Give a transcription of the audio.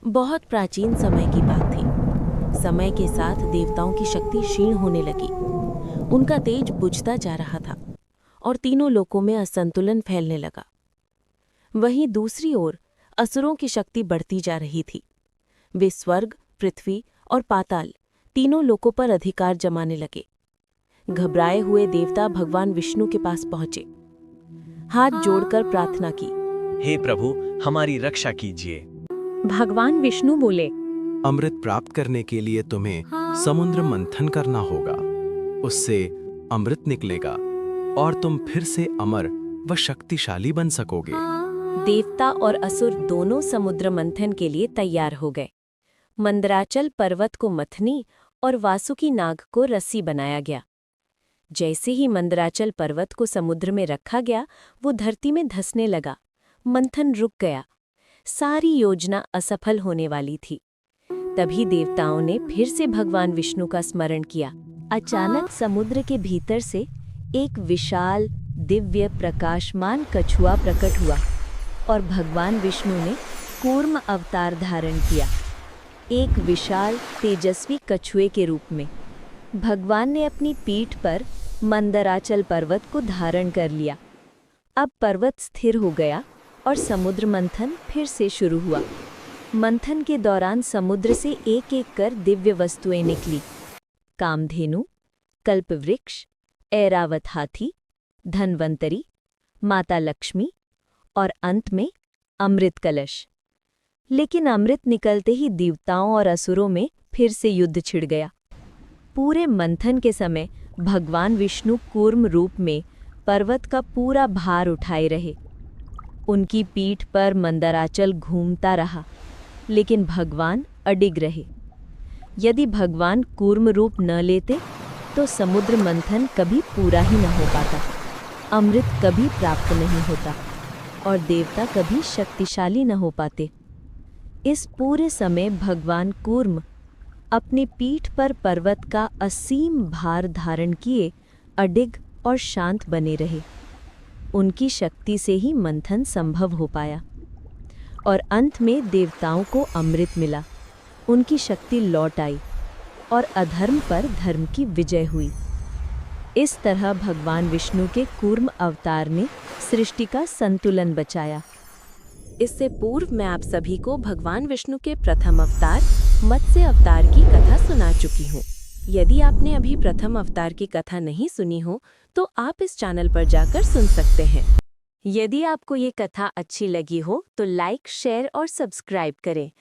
बहुत प्राचीन समय की बात थी। समय के साथ देवताओं की शक्ति क्षीण होने लगी। उनका तेज बुझता जा रहा था और तीनों लोकों में असंतुलन फैलने लगा। वहीं दूसरी ओर असुरों की शक्ति बढ़ती जा रही थी। वे स्वर्ग, पृथ्वी और पाताल तीनों लोकों पर अधिकार जमाने लगे। घबराए हुए देवता भगवान विष्णु के पास पहुंचे। हाथ जोड़कर प्रार्थना की। हे प्रभु, हमारी रक्षा कीजिए। भगवान विष्णु बोले, अमृत प्राप्त करने के लिए तुम्हें समुद्र मंथन करना होगा। उससे अमृत निकलेगा और तुम फिर से अमर व शक्तिशाली बन सकोगे। देवता और असुर दोनों समुद्र मंथन के लिए तैयार हो गए। मंदराचल पर्वत को मथनी और वासुकी नाग को रस्सी बनाया गया। जैसे ही मंदराचल पर्वत को समुद्र में रखा गया, वो धरती में धंसने लगा। मंथन रुक गया। सारी योजना असफल होने वाली थी। तभी देवताओं ने फिर से भगवान विष्णु का स्मरण किया। अचानक समुद्र के भीतर से एक विशाल, दिव्य, प्रकाशमान कछुआ प्रकट हुआ और भगवान विष्णु ने कूर्म अवतार धारण किया। एक विशाल, तेजस्वी कछुए के रूप में भगवान ने अपनी पीठ पर मंदराचल पर्वत को धारण कर लिया। अब पर्वत स्थिर हो गया और समुद्र मंथन फिर से शुरू हुआ। मंथन के दौरान समुद्र से एक एक कर दिव्य वस्तुएं निकली। कामधेनु, कल्पवृक्ष, ऐरावत हाथी, धन्वंतरी, माता लक्ष्मी और अंत में अमृत कलश। लेकिन अमृत निकलते ही देवताओं और असुरों में फिर से युद्ध छिड़ गया। पूरे मंथन के समय भगवान विष्णु कूर्म रूप में पर्वत का पूरा भार उठाए रहे। उनकी पीठ पर मंदराचल घूमता रहा, लेकिन भगवान अडिग रहे। यदि भगवान कूर्म रूप न लेते तो समुद्र मंथन कभी पूरा ही न हो पाता, अमृत कभी प्राप्त नहीं होता और देवता कभी शक्तिशाली न हो पाते। इस पूरे समय भगवान कूर्म अपनी पीठ पर पर्वत का असीम भार धारण किए अडिग और शांत बने रहे। उनकी शक्ति से ही मंथन संभव हो पाया और अंत में देवताओं को अमृत मिला। उनकी शक्ति लौट आई और अधर्म पर धर्म की विजय हुई। इस तरह भगवान विष्णु के कूर्म अवतार ने सृष्टि का संतुलन बचाया। इससे पूर्व मैं आप सभी को भगवान विष्णु के प्रथम अवतार मत्स्य अवतार की कथा सुना चुकी हूँ। यदि आपने अभी प्रथम अवतार की कथा नहीं सुनी हो तो आप इस चैनल पर जाकर सुन सकते हैं। यदि आपको ये कथा अच्छी लगी हो तो लाइक, शेयर और सब्सक्राइब करें।